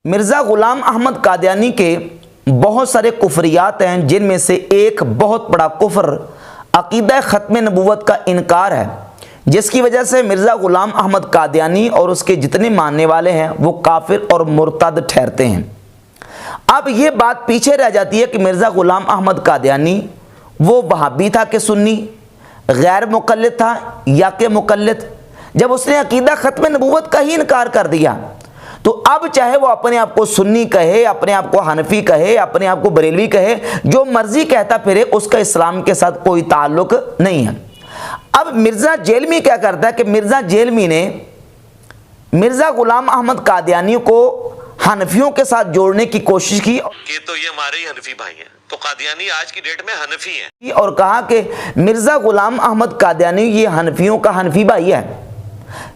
मिर्ज़ा ग़ुलाम अहमद कादियानी के बहुत सारे कुफरियात हैं, जिनमें से एक बहुत बड़ा कुफ्र अक़ीदा ख़त्म नबूवत का इनकार है, जिसकी वजह से मिर्ज़ा ग़ुलाम अहमद कादियानी और उसके जितने मानने वाले हैं वो काफिर और मुर्तद ठहरते हैं। अब ये बात पीछे रह जाती है कि मिर्ज़ा ग़ुलाम अहमद कादियानी वो वहाबी था कि सुन्नी, गैर मुक़ल्लिद था या कि मुक़ल्लिद। जब उसने अक़ीदा ख़त्म नबूवत का ही इनकार कर दिया तो अब चाहे वो अपने आप को सुन्नी कहे, अपने आप को हनफी कहे, अपने आप को बरेलवी कहे, जो मर्जी कहता फिरे, उसका इस्लाम के साथ कोई ताल्लुक नहीं है। अब मिर्ज़ा जेलमी क्या करता है कि मिर्ज़ा जेलमी ने मिर्ज़ा ग़ुलाम अहमद कादियानी को हनफियों के साथ जोड़ने की कोशिश की कि तो ये हमारे ही हनफी भाई हैं, तो कादियानी आज की डेट में हनफी हैं, और कहा कि मिर्ज़ा ग़ुलाम अहमद कादियानी ये हनफियों का हनफी भाई है,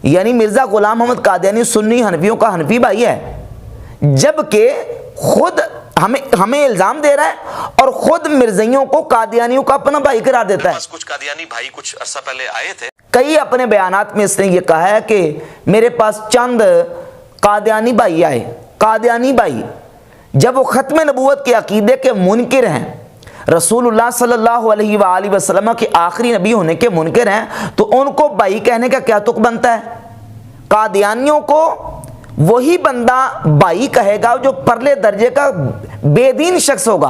यानी मिर्ज़ा ग़ुलाम अहमद कादियानी सुन्नी हनफियों का हनफी भाई है, जबकि खुद हमें इल्ज़ाम दे रहा है और खुद मिर्ज़इयों को कादियानियों का अपना भाई करार देता है। कुछ कादियानी भाई कुछ अरसा पहले आए थे, कई अपने बयानात में इसने ये कहा है कि मेरे पास चंद कादियानी भाई आए। कादियानी भाई जब वो ख़त्म नबूवत के अकीदे के मुनकिर हैं, रसूलुल्लाह सल्लल्लाहु अलैहि वसल्लम के आखिरी नबी होने के मुनकिर हैं, तो उनको भाई कहने का क्या तुक बनता है? कादियानियों को वही बंदा भाई कहेगा जो परले दर्जे का बेदीन शख्स होगा,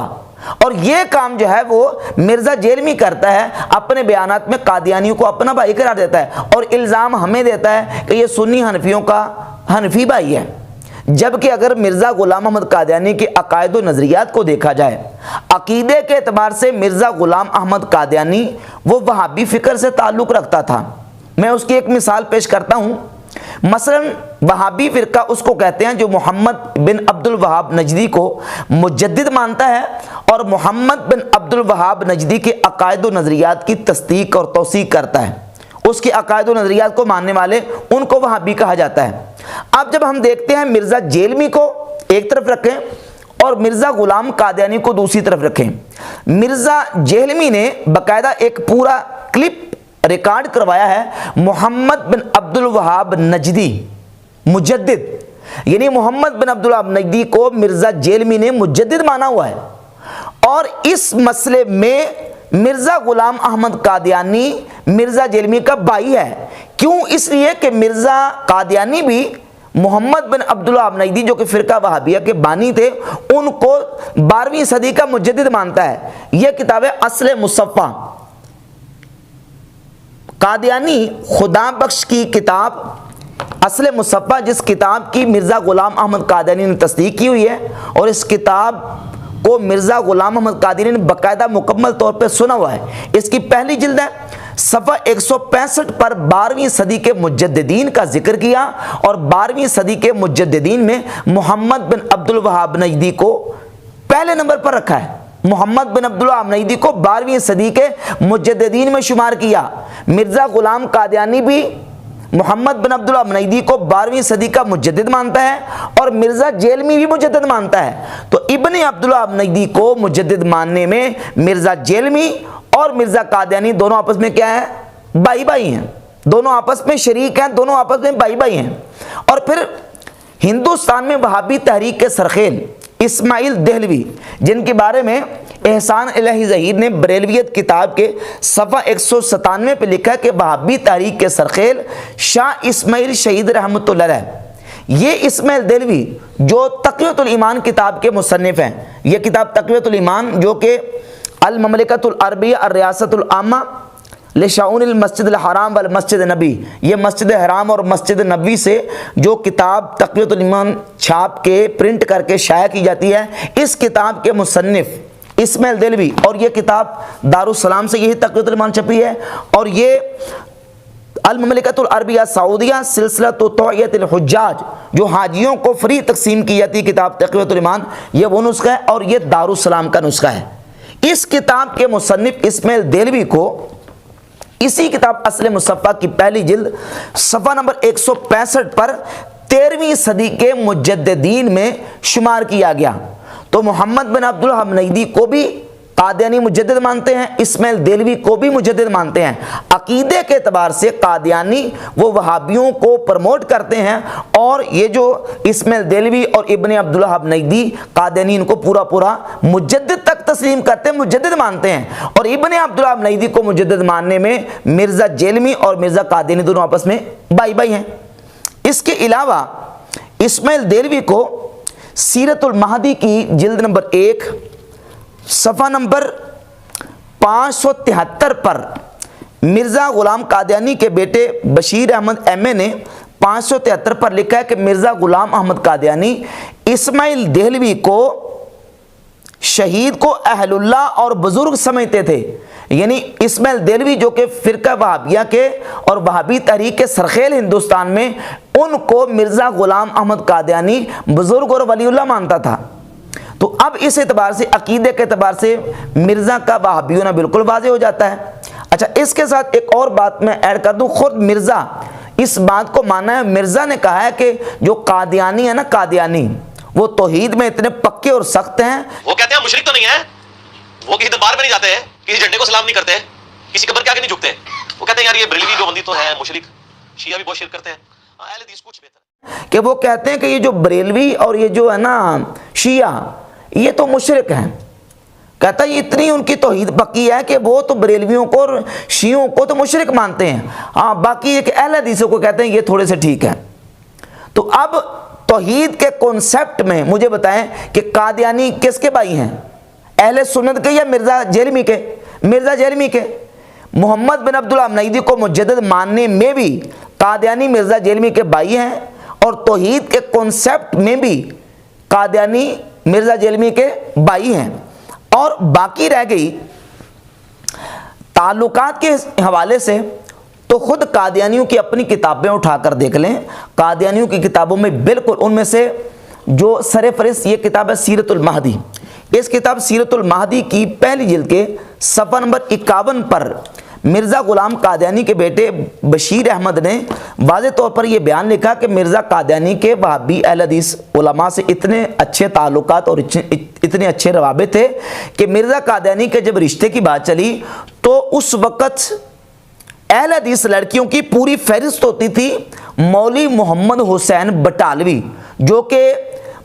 और ये काम जो है वो मिर्ज़ा जेलमी करता है, अपने बयानात में कादियानियों को अपना भाई करार देता है और इल्ज़ाम हमें देता है कि ये सुन्नी हनफियों का हनफी भाई है। जबकि अगर मिर्ज़ा ग़ुलाम अहमद कादियानी के अकायद व नज़रियात को देखा जाए, अकीदे के एतबार से मिर्ज़ा ग़ुलाम अहमद कादियानी वो वहाबी फ़िक्र से ताल्लुक़ रखता था। मैं उसकी एक मिसाल पेश करता हूँ। मसलन वहाबी फ़िरका उसको कहते हैं जो मोहम्मद बिन अब्दुल वहाब नजदी को मुजद्दिद मानता है और मोहम्मद बिन अब्दुल वहाब नजदी के अकायद व नज़रियात की तस्दीक और तौसीक करता है। उसके अकायद व नज़रियात को मानने वाले उनको वहाबी कहा जाता है। अब जब हम देखते हैं मिर्ज़ा जेलमी को एक तरफ रखें और मिर्ज़ा ग़ुलाम कादियानी को दूसरी तरफ रखें, मिर्ज़ा जेलमी ने बाकायदा एक पूरा क्लिप रिकॉर्ड करवाया है मोहम्मद बिन अब्दुल वहाब नजदी मुजद्दिद, यानी मोहम्मद बिन अब्दुल वहाब नजदी को मिर्ज़ा जेलमी ने मुजद्दिद माना हुआ है। और इस मसले में मिर्ज़ा ग़ुलाम अहमद कादियानी मिर्ज़ा जेलमी का भाई है। क्यों? इसलिए कि मिर्ज़ा कादियानी भी मोहम्मद बिन अब्दुल वहाब नजदी जो कि फ़िरका वहाबिया के बानी थे, उनको 12वीं सदी का मुजद्दिद मानता है। यह किताब है असले मुसफ़्फ़ा। कादियानी खुदा बख्श की किताब असले मुसफ़्फ़ा, जिस किताब की मिर्ज़ा ग़ुलाम अहमद कादियानी ने तस्दीक की हुई है, और इस किताब को मिर्ज़ा ग़ुलाम अहमद कादियानी ने बाकायदा मुकम्मल तौर पे सुना हुआ है। इसकी पहली जिल्द है, सफ़ा 165 पर 12वीं सदी के मुजद्दिदीन का जिक्र किया, और 12वीं सदी के मुजद्दिदीन में मोहम्मद बिन अब्दुल वहाब नजदी को पहले नंबर पर रखा है। मोहम्मद बिन अब्दुल वहाब नजदी को 12वीं सदी के मुजद्दिदीन में शुमार किया। मिर्ज़ा ग़ुलाम कादियानी भी मोहम्मद बिन अब्दुल वहाब नजदी को 12वीं सदी का मुजद्दिद मानता है, और मिर्ज़ा जेलमी भी मुजद्दिद मानता है। तो इब्ने अब्दुल वहाब नजदी को मुजद्दिद मानने में मिर्ज़ा जेलमी और मिर्ज़ा कादियानी दोनों आपस में क्या है? भाई भाई हैं, दोनों आपस में शरीक हैं, दोनों आपस में भाई भाई हैं। और फिर हिंदुस्तान में वहाबी तहरीक के सरखेल इस्माइल देहलवी, जिनके बारे में एहसान इलाही ज़हीर ने बरेलवियत किताब के सफ़ा 197 पे लिखा है कि वहाबी तहरीक के सरखेल शाह इस्माइल शहीद रहमतुल्लाह अलैह, ये इस्माइल देहलवी जो तक़वियतुल ईमान किताब के मुसन्निफ़ हैं। ये किताब तक़वियतुल ईमान जो कि अल ममलिकतुल अरबिया और रियासतुल आमा लिशाउनिल मस्जिद हराम वल मस्जिद नबी, ये मस्जिद हराम और मस्जिद नबी से जो किताब तक़वियतुल ईमान छाप के प्रिंट करके शाया की जाती है, इस किताब के मुसन्निफ़ इस्माइल देहलवी, और ये किताब दारुस्सलाम से यही तक़वियतुल ईमान छपी है। और ये अल ममलिकतुल अरबिया सऊदिया सिलसिलतु तौइयतिल हुज्जाज, जो हाजियों को फ्री तकसीम की जाती है किताब तक़वियतुल ईमान, ये वो नुस्खा है, और ये दारुस्सलाम का नुस्खा है। इस किताब के मुसन्निफ़ इस्माइल देहलवी को इसी किताब असले मुसफ़्फ़ा की पहली जिल्द सफ़ा नंबर 165 पर 13वीं सदी के मुजद्दिदीन में शुमार किया गया। तो मोहम्मद बिन अब्दुल वहाब नजदी को भी कादियानी मुजद्दिद मानते हैं, इस्माइल देलवी को भी मुजद्दिद मानते हैं। अकीदे के एतबार से कादियानी वो वहाबियों को प्रमोट करते हैं, और ये जो इस्माइल देलवी और इब्ने अब्दुल वहाब नजदी कादियानी इनको पूरा पूरा मुजद्दिद तक तस्लीम करते हैं, मुजद्दिद मानते हैं। और इब्ने अब्दुल वहाब नजदी को मुजद्दिद मानने में मिर्जा जेलमी और मिर्जा कादियानी दोनों आपस में भाई भाई हैं। इसके अलावा इस्माइल देलवी को सीरतुल महदी की जिल्द नंबर 1 सफ़ा नंबर 573 पर मिर्ज़ा ग़ुलाम कादियानी के बेटे बशीर अहमद एमए ने 573 पर लिखा है कि मिर्ज़ा ग़ुलाम अहमद कादियानी इस्माइल देलवी को शहीद को अहलुल्लाह और बुजुर्ग समझते थे। यानी इस्माइल देलवी जो कि फ़िरका वहाबिया के और वहाबी तहरीक के सरखेल हिंदुस्तान में, उनको मिर्ज़ा ग़ुलाम अहमद कादियानी बुजुर्ग और वलीउल्लाह मानता था। तो अब इस एतबार से, अकीदे के एतबार से मिर्ज़ा का वहाबी होना बिल्कुल वाज़ेह हो जाता है। अच्छा, इसके साथ एक और बात मैं ऐड कर दूं, खुद मिर्ज़ा इस बात को माना है, मिर्ज़ा ने कहा है कि जो कादियानी है ना, कादियानी वो तौहीद में इतने पक्के और सख्त हैं। वो कहते हैं मुशरिक तो नहीं है, वो किसी दरबार में नहीं जाते हैं, किसी झंडे को सलाम नहीं करते, किसी कब्र के आगे नहीं झुकते। वो कहते हैं यार ये बरेलवी देवबंदी तो है मुशरिक, शिया भी बहुत शिरक करते हैं। अहले हदीस कुछ बेहतर है कि वो कहते हैं कि ये जो बरेलवी और ये जो है ना शिया, ये तो मुशरिक हैं। कहता है इतनी उनकी तौहीद पक्की है कि वो तो बरेलवियों को और शियों को तो मुशरिक मानते हैं, हाँ बाकी एक अहले हदीसों को कहते हैं ये थोड़े से ठीक है। तो अब तौहीद के कॉन्सेप्ट में मुझे बताएं कि कादियानी किसके भाई हैं, अहले सुन्नत के या मिर्ज़ा जेलमी के? मिर्ज़ा जेलमी के। मोहम्मद बिन अब्दुल वहाब नजदी को मुजद्दिद मानने में भी कादियानी मिर्ज़ा जेलमी के भाई हैं, और तौहीद के कॉन्सेप्ट में भी कादियानी मिर्ज़ा जेलमी के भाई हैं। और बाकी रह गई ताल्लुकात के हवाले से, तो खुद कादियानियों की अपनी किताबें उठाकर देख लें। कादियानियों की किताबों में बिल्कुल उनमें से जो सरफहरिस्त ये किताब है सीरतुल महदी। इस किताब सीरतुल महदी की पहली जिल्द के सफ़ा नंबर 51 पर मिर्ज़ा ग़ुलाम कादियानी के बेटे बशीर अहमद ने वाज़े तौर पर यह बयान लिखा कि मिर्ज़ा कादियानी के वहाबी अहले हदीस उलमा से इतने अच्छे ताल्लुकात और इतने अच्छे रवाबित थे कि मिर्ज़ा कादियानी के जब रिश्ते की बात चली तो उस वक़्त अहले हदीस लड़कियों की पूरी फहरिस्त होती थी मौलवी मोहम्मद हुसैन बटालवी, जो कि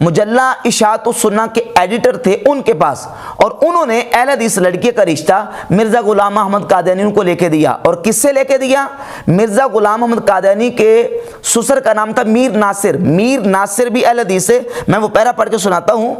मुजल्ला इशाअत-उस-सुन्ना के एडिटर थे, उनके पास। और उन्होंने अहले हदीस लड़की का रिश्ता मिर्ज़ा ग़ुलाम अहमद कादियानी को लेके दिया। और किससे लेके दिया? मिर्ज़ा ग़ुलाम अहमद कादियानी के ससुर का नाम था मीर नासिर। मीर नासिर भी अहले हदीस से, मैं वो पैरा पढ़ के सुनाता हूँ।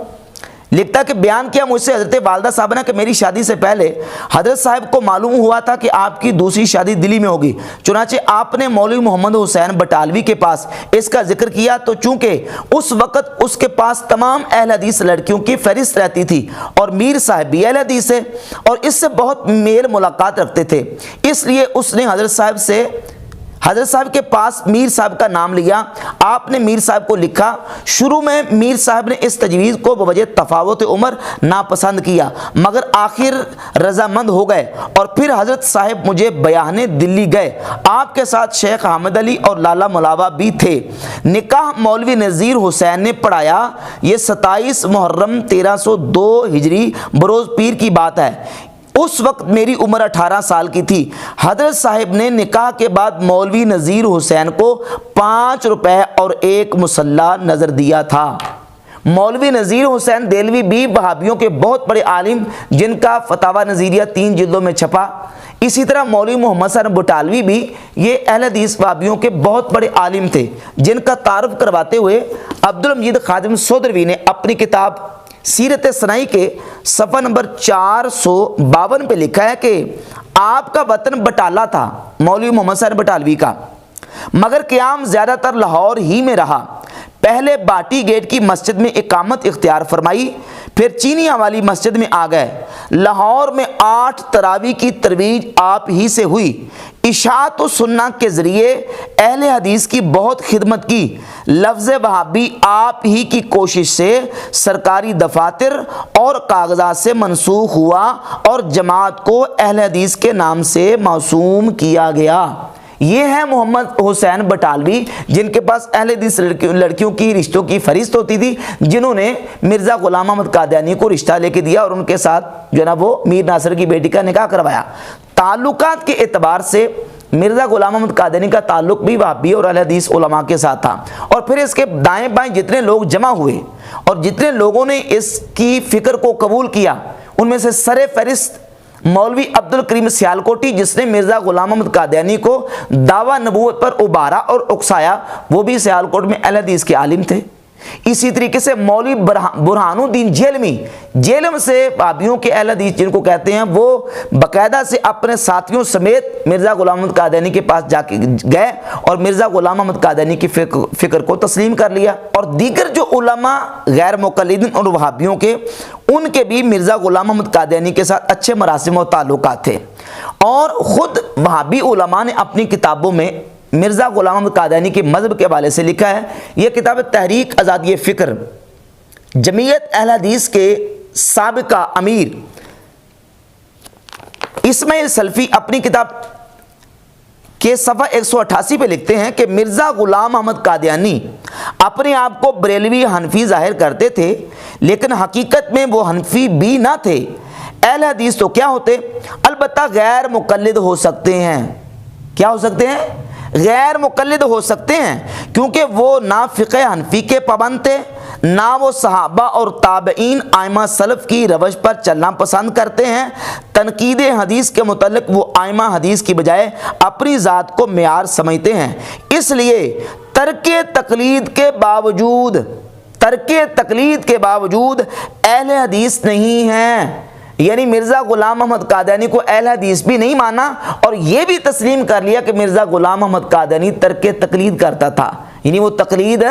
लिखता कि बयान किया मुझसे हज़रत वालदा साहब ने कि मेरी शादी से पहले हज़रत साहब को मालूम हुआ था कि आपकी दूसरी शादी दिल्ली में होगी। चुनांचे आपने मौलवी मोहम्मद हुसैन बटालवी के पास इसका जिक्र किया, तो चूंकि उस वक़्त उसके पास तमाम अहले हदीस लड़कियों की फहरिस्त रहती थी और मीर साहब भी अहले हदीस है और इससे बहुत मेल मुलाकात रखते थे, इसलिए उसने हज़रत साहब के पास मीर साहब का नाम लिया। आपने मीर साहब को लिखा। शुरू में मीर साहब ने इस तजवीज़ को बवजह तफावत उम्र नापसंद किया, मगर आखिर रजामंद हो गए और फिर हज़रत साहब मुझे बयाने दिल्ली गए। आपके साथ शेख अहमद अली और लाला मुलावा भी थे। निकाह मौलवी नज़ीर हुसैन ने पढ़ाया। ये 27 मुहर्रम 1302 हिजरी बरोज़ पीर की बात है। उस वक्त मेरी उम्र 18 साल की थी। हज़रत साहिब ने निकाह के बाद मौलवी नज़ीर हुसैन को 5 रुपए और 1 मुसल्ला नज़र दिया था। मौलवी नज़ीर हुसैन देलवी भी वहाबियों के बहुत बड़े आलिम, जिनका फतावा नज़ीरिया 3 जिल्दों में छपा। इसी तरह मौलवी मोहम्मद हसन बटालवी भी ये अहले हदीस वहाबियों के बहुत बड़े आलिम थे, जिनका तारुफ करवाते हुए अब्दुल मजीद खादिम सोदरवी ने अपनी किताब सीरत सनाई के सफ़ा नंबर 452 पे लिखा है कि आपका वतन बटाला था, मौलवी मोहम्मद हसन बटालवी का, मगर क़याम ज़्यादातर लाहौर ही में रहा। पहले बाटी गेट की मस्जिद में इकामत इख्तियार फरमाई, फिर चीनिया वाली मस्जिद में आ गए। लाहौर में 8 तरावी की तरवीज आप ही से हुई। इशाअत व सुन्ना के ज़रिए अहले हदीस की बहुत खिदमत की। लफ्ज़ वहाबी आप ही की कोशिश से सरकारी दफातर और कागजात से मनसूख हुआ और जमात को अहले हदीस के नाम से मौसूम किया गया। ये है मोहम्मद हुसैन बटालवी, जिनके पास अहले हदीस लड़कियों की रिश्तों की फरिश्त होती थी, जिन्होंने मिर्ज़ा गुलाम अहमद कादियानी को रिश्ता लेके दिया और उनके साथ जो है ना वो मीर नासिर की बेटी का निकाह करवाया। ताल्लुकात के एतबार से मिर्ज़ा गुलाम अहमद कादियानी का ताल्लुक भी वहाबी और अहले हदीस उलमा के साथ था। और फिर इसके दाएं बाएं जितने लोग जमा हुए और जितने लोगों ने इसकी फ़िक्र को कबूल किया, उनमें से सरे फहरिस्त मौलवी अब्दुल करीम सियालकोटी, जिसने मिर्ज़ा गुलाम अहमद कादियानी को दावा नबूवत पर उबारा और उकसाया, वो भी सियालकोट में अहले हदीस के आलिम थे। इसी तरीके से मौलवी बुरहानुद्दीन जेलम से वहाबियों के अहले हदीस जिनको कहते हैं, वो बाकायदा से अपने साथियों समेत मिर्ज़ा गुलाम अहमद कादियानी के पास जाके गए और मिर्ज़ा गुलाम अहमद कादियानी की फ़िक्र को तस्लीम कर लिया। और दीगर जो उलमा गैर मुक़ल्लिदीन और वहाबियों के, उनके भी मिर्ज़ा गुलाम अहमद कादियानी के साथ अच्छे मरासिम और ताल्लुकात थे। और ख़ुद वहाबी उलमा ने अपनी किताबों में मिर्ज़ा गुलाम अहमद कादियानी के मज़हब के हवाले से लिखा है। यह किताब तहरीक आज़ादी फ़िक्र, जमीयत अहले हदीस के साबिका अमीर इस्माइल सल्फ़ी अपनी किताब के सफ़ा 188 पे लिखते हैं कि मिर्ज़ा गुलाम अहमद कादियानी अपने आप को बरेलवी हनफी जाहिर करते थे, लेकिन हकीकत में वो हनफी भी ना थे। अहले हदीस तो क्या होते, अलबत्ता गैर मुक़ल्लिद हो सकते हैं। क्या हो सकते हैं? गैर मुक़ल्लिद हो सकते हैं, क्योंकि वो ना फ़िक़्ह हनफी के पाबंद थे, ना वो सहाबा और ताबईन आइमा सलफ़ की रवश पर चलना पसंद करते हैं। तनकीद हदीस के मुतल्लिक़ वो आइमा हदीस की बजाय अपनी ज़ात को मेयार समझते हैं। इसलिए तर्के तक़लीद के बावजूद अहले हदीस नहीं हैं। यानी मिर्ज़ा गुलाम अहमद कादियानी को अहले हदीस भी नहीं माना और ये भी तस्लीम कर लिया कि मिर्ज़ा गुलाम अहमद कादियानी तर्के तक़लीद करता था, यानी वो तक़लीद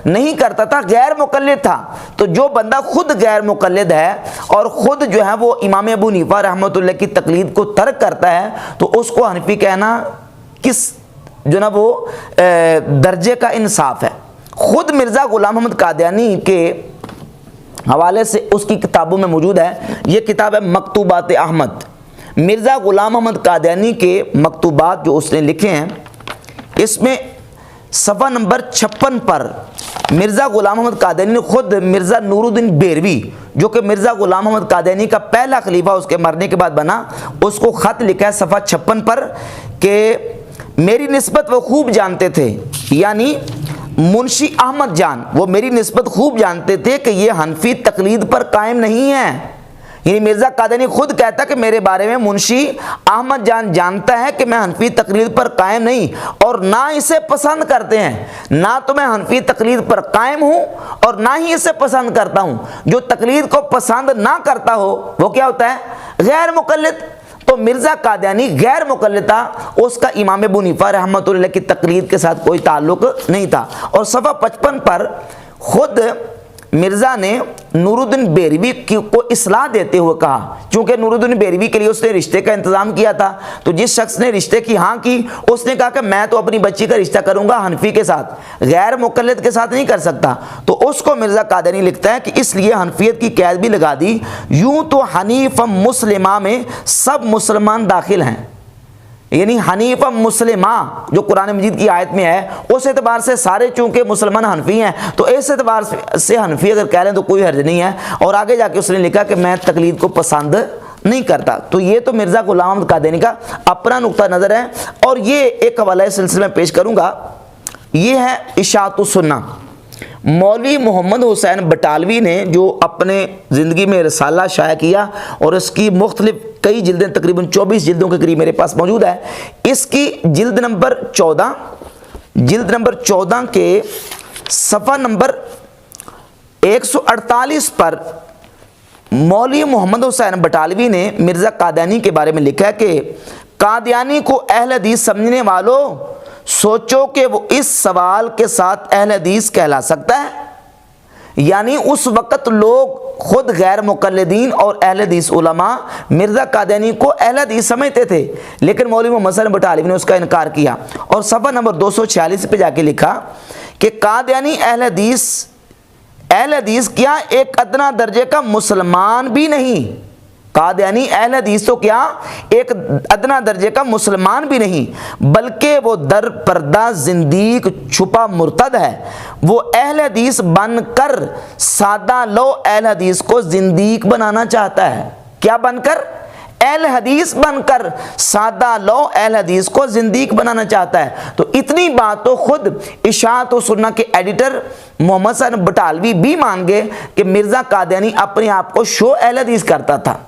नहीं करता था, गैर मुक़ल्लिद था। तो जो बंदा खुद गैर मुक़ल्लिद है और ख़ुद जो है वो इमाम अबू हनीफ़ा रहमतुल्लाह की तक़लीद को तर्क करता है, तो उसको हनफी कहना किस जो ना वो दर्जे का इंसाफ है। ख़ुद मिर्ज़ा गुलाम अहमद कादियानी के हवाले से उसकी किताबों में मौजूद है। ये किताब है मकतूबात अहमद, मिर्ज़ा गुलाम अहमद कादियानी के मकतूबात जो उसने लिखे हैं। इसमें सफ़ा नंबर 56 पर मिर्ज़ा गुलाम अहमद कादियानी ने खुद मिर्ज़ा नूरुद्दीन बेरवी, जो कि मिर्ज़ा गुलाम अहमद कादियानी का पहला खलीफा उसके मरने के बाद बना, उसको ख़त लिखा है सफ़ा 56 पर कि मेरी निस्बत वो खूब जानते थे, यानी मुंशी अहमद जान वो मेरी निस्बत खूब जानते थे कि ये हनफी तकलीद पर कायम नहीं है। यानी मिर्ज़ा कादियानी खुद कहता कि मेरे बारे में मुंशी अहमद जान जानता है कि मैं हनफी तकलीद पर कायम नहीं और ना इसे पसंद करते हैं। ना तो मैं हनफी तकलीद पर कायम हूँ और ना ही इसे पसंद करता हूँ। जो तकलीद को पसंद ना करता हो वो क्या होता है? गैर मुक़ल्लिद। तो मिर्ज़ा कादियानी गैर मुक़ल्लिद था, उसका इमाम अबू हनीफ़ा रहमतुल्लाह की तकलीद के साथ कोई ताल्लुक़ नहीं था। और सफ़ा 55 पर ख़ुद मिर्ज़ा ने नूरुद्दीन बेरवी को इस्लाह देते हुए कहा, क्योंकि नूरुद्दीन बेरवी के लिए उसने रिश्ते का इंतज़ाम किया था, तो जिस शख्स ने रिश्ते की हाँ की उसने कहा कि मैं तो अपनी बच्ची का रिश्ता करूँगा हनफी के साथ, गैर मुक़ल्लिद के साथ नहीं कर सकता। तो उसको मिर्ज़ा कादियानी लिखता है कि इसलिए हनफियत की कैद भी लगा दी। यूँ तो हनीफ़ मुस्लिमा में सब मुसलमान दाखिल हैं, यानी हनीफ़ मुस्लिमा जो कुरान मजीद की आयत में है उस एतबार से सारे चूँकि मुसलमान हनफी हैं, तो इस एतबार से हनफी अगर कह लें तो कोई हर्ज नहीं है। और आगे जाके उसने लिखा कि मैं तकलीद को पसंद नहीं करता। तो ये तो मिर्ज़ा गुलाम अहमद कादियानी का अपना नुक्ता नज़र है। और ये एक हवाला इस सिलसिले में पेश करूँगा, ये है इशाअतुस सुन्ना। मौलवी मोहम्मद हुसैन बटालवी ने जो अपने ज़िंदगी में रसाला शाया किया और इसकी मुख्तलिफ कई जिल्दें, तकरीबन 24 जिल्दों के करीब मेरे पास मौजूद है। इसकी जिल्द नंबर 14 के सफ़ा नंबर 148 पर मौलवी मोहम्मद हुसैन बटालवी ने मिर्ज़ा कादियानी के बारे में लिखा है कि कादियानी को अहले हदीस समझने वालों, सोचो कि वो इस सवाल के साथ अहले हदीस कहला सकता है। यानी उस वक़्त लोग खुद गैर मुक़ल्लिदीन और अहले हदीस उलमा मिर्ज़ा कादियानी को अहले हदीस समझते थे, लेकिन मौलवी मोहम्मद हुसैन बटालवी ने उसका इनकार किया और सफ़ा नंबर 246 पे जाके लिखा कि कादियानी अहले हदीस क्या एक अदना दर्जे का मुसलमान भी नहीं। कादियानी अहले हदीस तो क्या एक अदना दर्जे का मुसलमान भी नहीं, बल्कि वो दर पर्दा जिंदीक छुपा मुर्तद है। वो अहले हदीस बनकर सादा लो अहले हदीस को जिंदीक बनाना चाहता है। क्या बनकर? अहले हदीस बनकर सादा लो अहले हदीस को जिंदीक बनाना चाहता है। तो इतनी बात तो खुद इशाअत व सुन्ना के एडिटर मोहम्मद हसन बटालवी भी मान गए कि मिर्ज़ा कादियानी अपने आप को शो अहले हदीस करता था,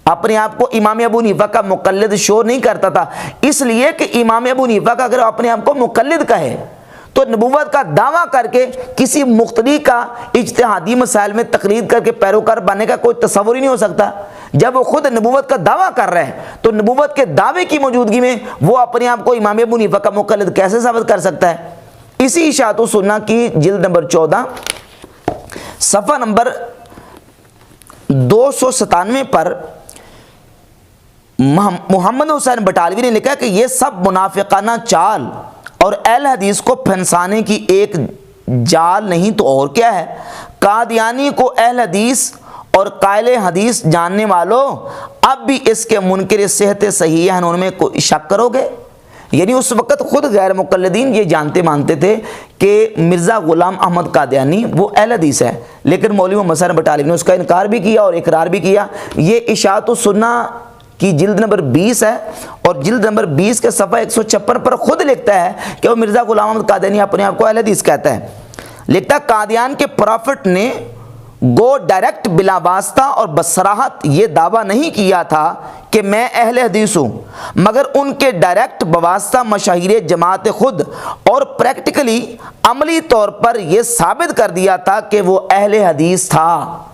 अपने आप को इमाम अबू हनीफा का मुकल्लिद शो नहीं करता था। इसलिए कि इमाम अबू हनीफा का अगर अपने आप को मुकल्लिद कहे तो नबूवत का दावा करके किसी मुख्तदी का इज्तिहादी मसाइल में तकलीद करके पैरोकार बनने का कोई तस्वुर ही नहीं हो सकता। जब वो खुद नबूवत का दावा कर रहे हैं तो नबूवत के दावे की मौजूदगी में वो अपने आप को इमाम अबू हनीफा का मुकल्लिद कैसे साबित कर सकता है? इसी इशाअत व सुन्ना की जिल्द नंबर 14 सफ़ा नंबर 297 पर मोहम्मद हुसैन बटालवी ने लिखा कि ये सब मुनाफिकाना चाल और अहले हदीस को फंसाने की एक जाल नहीं तो और क्या है। कादियानी को अहले हदीस और कायले हदीस जानने वालों अब भी इसके मुनकिर सेहत सही है उनमें कोई शक करोगे? यानी उस वक़्त खुद गैर मुक़ल्लिदीन ये जानते मानते थे कि मिर्ज़ा ग़ुलाम अहमद कादियानी वो अहले हदीस है, लेकिन मौलवी मोहम्मद हसन बटालवी ने उसका इनकार भी किया और इकरार भी किया। ये इशाअत व सुन्ना की जिल्द नंबर 20 है और जिल्द नंबर 20 के सफ़ा 156 पर खुद लिखता है कि वो मिर्ज़ा ग़ुलाम अहमद कादियानी अपने आप को अहले हदीस कहता है। लिखता कादियान के प्रॉफिट ने गो डायरेक्ट बिला वास्ता और बसराहत ये दावा नहीं किया था कि मैं अहले हदीस हूँ, मगर उनके डायरेक्ट बवास्ता मशाहिर जमात खुद और प्रैक्टिकली अमली तौर पर यह साबित कर दिया था कि वो अहले हदीस था।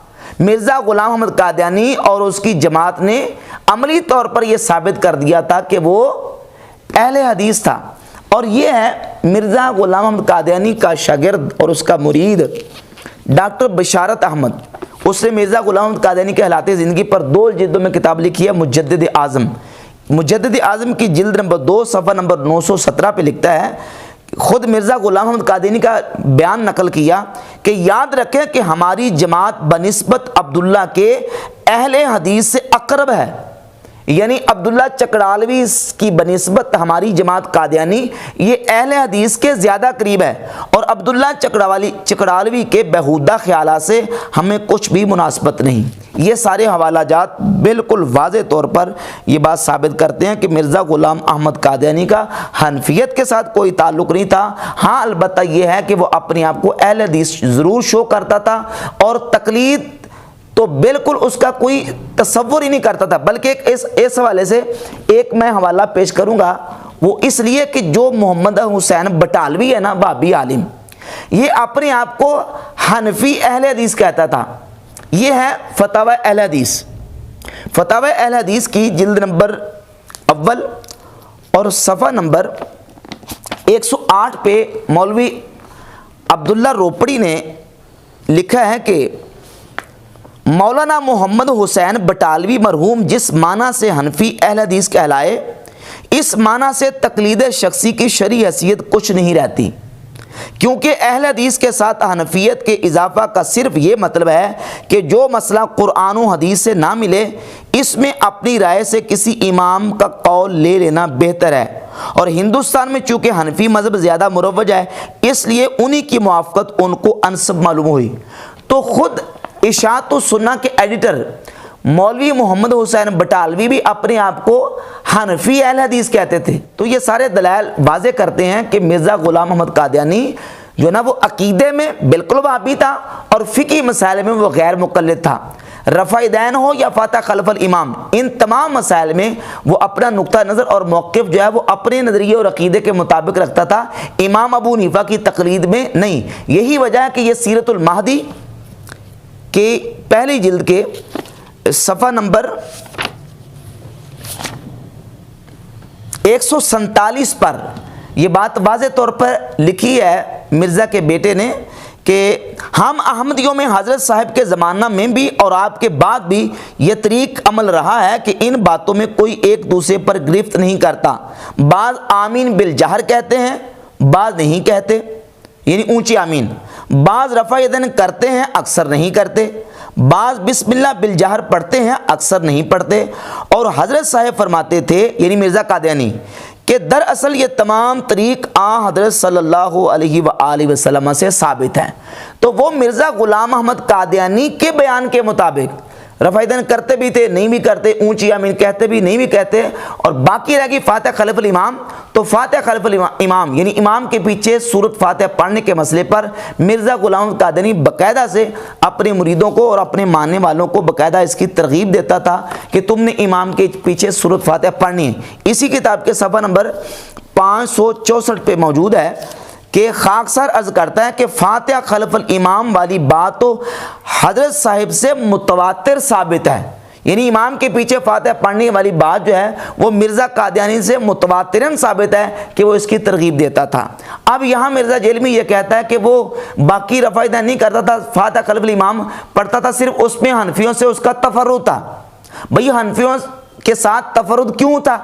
मिर्ज़ा ग़ुलाम अहमद कादियानी और उसकी जमात ने अमली तौर पर यह साबित कर दिया था कि वो अहले हदीस था। और ये है मिर्ज़ा ग़ुलाम अहमद कादियानी का शागिर्द और उसका मुरीद डॉक्टर बशारत अहमद। उसने मिर्ज़ा ग़ुलाम अहमद कादियानी के हालात ज़िंदगी पर 2 जिल्दों में किताब लिखी है मुजद्दिद आज़म। मुजद्दिद आज़म की जिल्द नंबर 2 सफ़ा नंबर 917 पे लिखता है, खुद मिर्ज़ा ग़ुलाम अहमद कादियानी का बयान नकल किया कि याद रखें कि हमारी जमात बनिस्बत अब्दुल्ला के अहले हदीस से अक़रब है। यानी अब्दुल्ला चकड़ालवी की बनिस्बत हमारी जमात कादियानी ये अहले हदीस के ज़्यादा करीब है और अब्दुल्ला चकड़ालवी के बेहुदा ख्यालात से हमें कुछ भी मुनासबत नहीं। ये सारे हवालाजात बिल्कुल वाज़े तौर पर ये बात साबित करते हैं कि मिर्ज़ा ग़ुलाम अहमद कादियानी का हनफियत के साथ कोई ताल्लुक़ नहीं था। हाँ, अलबत्ता ये है कि वो अपने आप को अहले हदीस ज़रूर शो करता था और तकलीद तो बिल्कुल उसका कोई तसव्वुर ही नहीं करता था। बल्कि इस हवाले से एक मैं हवाला पेश करूंगा, वो इसलिए कि जो मोहम्मद हुसैन बटालवी है ना, वाहबी आलिम, ये अपने आप को हनफी अहले हदीस कहता था। ये है फतावा अहले हदीस। फतावा अहले हदीस की जिल्द नंबर अव्वल और सफ़ा नंबर 108 पे मौलवी अब्दुल्ला रोपड़ी ने लिखा है कि मौलाना मोहम्मद हुसैन बटालवी मरहूम जिस माना से हनफी अहले हदीस कहलाए, इस माना से तकलीद शख्सी की शरई हैसियत कुछ नहीं रहती, क्योंकि अहले हदीस के साथ हनफियत के इजाफा का सिर्फ ये मतलब है कि जो मसला कुरान व हदीस से ना मिले इसमें अपनी राय से किसी इमाम का कौल ले लेना बेहतर है। और हिंदुस्तान में चूँकि हनफी मज़हब ज़्यादा मुरव्वज है, इसलिए उन्हीं की मुआफ़क़त उनको अनसब मालूम हुई। तो ख़ुद इशाअत व सुन्ना के एडिटर मौलवी मोहम्मद हुसैन बटालवी भी अपने आप को हनफी अहले हदीस कहते थे। तो ये सारे दलाइल वाज़े करते हैं कि मिर्ज़ा ग़ुलाम अहमद कादियानी जो ना वो अकीदे में बिल्कुल वाबी था और फ़िकी मसाइल में वो गैर मुक़ल्लिद था। रफ़ा दैन हो या फ़ाता खल्फ़ल इमाम, इन तमाम मसाइल में वो अपना नुक्ता नज़र और मौक़िफ़ जो है वो अपने नज़रिए और अकीदे के मुताबिक रखता था, इमाम अबू हनीफ़ा की तक़लीद में नहीं। यही वजह है कि ये सीरतुल महदी के पहली जिल्द के सफ़ा नंबर 147 पर यह बात वाज़े तौर पर लिखी है मिर्ज़ा के बेटे ने कि हम अहमदियों में हज़रत साहब के ज़माना में भी और आपके बाद भी यह तरीक़ अमल रहा है कि इन बातों में कोई एक दूसरे पर गिरफ्त नहीं करता। बाज़ आमीन बिल जहर कहते हैं, बाज़ नहीं कहते, यानी ऊंची आमीन। बाज़ रफ़ा यदैन करते हैं, अक्सर नहीं करते। बाज बिस्मिल्लाह बिलजहर पढ़ते हैं, अक्सर नहीं पढ़ते। और हज़रत साहब फरमाते थे, यानी मिर्ज़ा कादियानी, कि दरअसल ये तमाम तरीक़ हज़रत सल्लल्लाहु अलैहि वसल्लम से साबित हैं। तो वो मिर्ज़ा ग़ुलाम अहमद कादियानी के बयान के मुताबिक रफ़ाइदन करते भी थे, नहीं भी करते, ऊंची आमीन कहते भी, नहीं भी कहते। और बाकी रह गई फातिहा खल्फ़ुल इमाम। तो फातिहा खल्फ़ुल इमाम यानी इमाम के पीछे सूरत फातिहा पढ़ने के मसले पर मिर्ज़ा ग़ुलाम कादियानी बाकायदा से अपने मुरीदों को और अपने मानने वालों को बाकायदा इसकी तरगीब देता था कि तुमने इमाम के पीछे सूरत फातिहा पढ़नी है। इसी किताब के सफ़ा नंबर 564 पे मौजूद है कि खाकसार अर्ज करता है कि फातिहा खल्फ़ुल इमाम वाली बात तो हज़रत साहिब से मुतवातिर साबित है, यानी इमाम के पीछे फातिहा पढ़ने वाली बात जो है वो मिर्ज़ा कादियानी से मुतवातिरन साबित है कि वो इसकी तरगीब देता था। अब यहाँ मिर्ज़ा जेलमी ये कहता है कि वो बाकी रफ़ाइदा नहीं करता था, फातिहा खल्फ़ुल इमाम पढ़ता था, सिर्फ उसमें हनफियों से उसका तफर्रुद था। भाई हनफियों के साथ तफर्रुद क्यों था?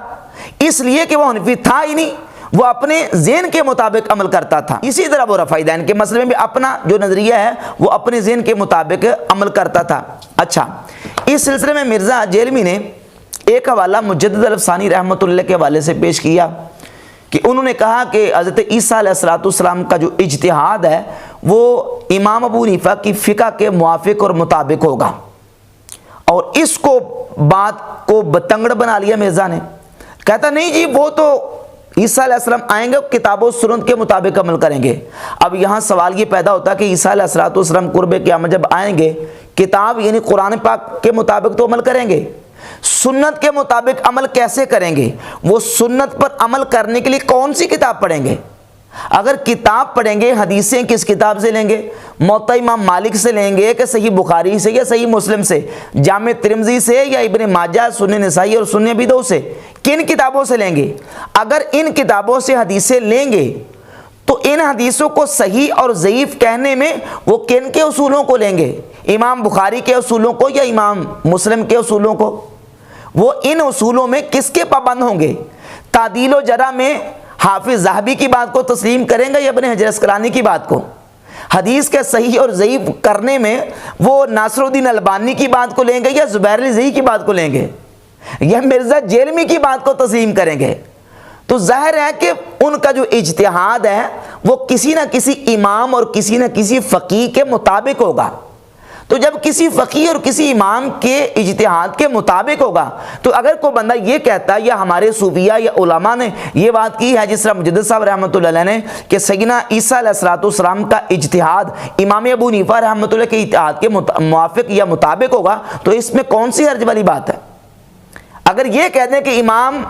इसलिए कि वो हनफी था ही नहीं, वो अपने ज़हन के मुताबिक अमल करता था। इसी तरह वो रफ़ाइदैन के मसले में भी अपना जो नज़रिया है वो अपने ज़हन के मुताबिक अमल करता था। अच्छा, इस सिलसिले में मिर्ज़ा जेलमी ने एक हवाला मुजद्दिद अल-अफ़सानी रहमतुल्लाह के हवाले से पेश किया कि उन्होंने कहा कि हज़रत ईसा अलैहिस्सलाम का जो इज्तिहाद है वो इमाम अबू हनीफा की फ़िक़्ह के मुवाफ़िक़ और मुताबिक होगा। और इसको बात को बतंगड़ बना लिया मिर्ज़ा ने। कहता नहीं जी, वो तो ईसा अलैहिस्सलाम आएंगे, किताब और सुन्नत के मुताबिक अमल करेंगे। अब यहाँ सवाल ये पैदा होता है कि ईसा अलैहिस्सलाम कुर्बे क़यामत जब आएंगे, किताब यानी कुरान पाक के मुताबिक तो अमल करेंगे, सुन्नत के मुताबिक अमल कैसे करेंगे? वो सुन्नत पर अमल करने के लिए कौन सी किताब पढ़ेंगे? अगर किताब पढ़ेंगे, हदीसें किस किताब से लेंगे? मुवत्ता इमाम मालिक से लेंगे कि सही बुखारी से या सही मुस्लिम से, जामे तिरमिज़ी से या इब्ने माजा, सुन्ने नसाई और सुन्ने अबी दाऊद से? किन किताबों से लेंगे? अगर इन किताबों से हदीसें लेंगे तो इन हदीसों को सही और ज़ईफ़ कहने में वो किन के उसूलों को लेंगे? इमाम बुखारी के उसूलों को या इमाम मुस्लिम के उसूलों को? वो इन उसूलों में किसके पाबंद होंगे? तादील व जरा में हाफिज़ ज़हबी की बात को तस्लीम करेंगे या इब्ने हजर अस्क़लानी की बात को? हदीस के सही और ज़ईफ़ करने में वो नासरुद्दीन अलबानी की बात को लेंगे या ज़ुबैर अल-ज़ई की बात को लेंगे या मिर्ज़ा जेलमी की बात को तस्लीम करेंगे? तो ज़ाहिर है कि उनका जो इज्तिहाद है वो किसी न किसी इमाम और किसी न किसी फ़क़ीह के मुताबिक होगा। तो जब किसी फ़क़ीह और किसी इमाम के इज्तिहाद के मुताबिक होगा, तो अगर कोई बंदा ये कहता है या हमारे सूफिया या उलमा ने ये बात की है जिस तरह मुजद्दिद साहब रहमतुल्लाह अलैह ने कि सय्यदना ईसा अलैहिस्सलाम का इज्तिहाद इमाम अबू हनीफा रहमतुल्लाह के इज्तिहाद के मुवाफ़िक़ या मुताबिक होगा, तो इसमें कौन सी हर्ज वाली बात है? अगर ये कह दें कि इमाम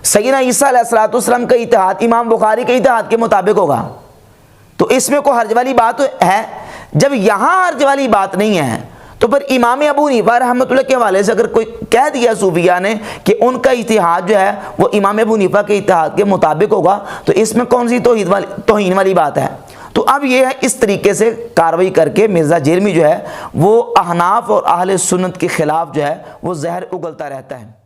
सय्यदना ईसा अलैहिस्सलाम का इज्तिहाद इमाम बुखारी के इज्तिहाद के मुताबिक होगा, तो इसमें कोई हर्ज वाली बात है? जब यहाँ हर्ज वाली बात नहीं है तो फिर इमाम अबू हनीफा रहमतुल्लाह के हवाले से अगर कोई कह दिया सूफिया ने कि उनका इज्तिहाद जो है वो इमाम अबू हनीफा के इज्तिहाद के मुताबिक होगा, तो इसमें कौन सी तौहीन वाली बात है? तो अब ये है, इस तरीके से कार्रवाई करके मिर्ज़ा जेलमी जो है वो अहनाफ और अहले सुन्नत के ख़िलाफ़ जो है वो ज़हर उगलता रहता है।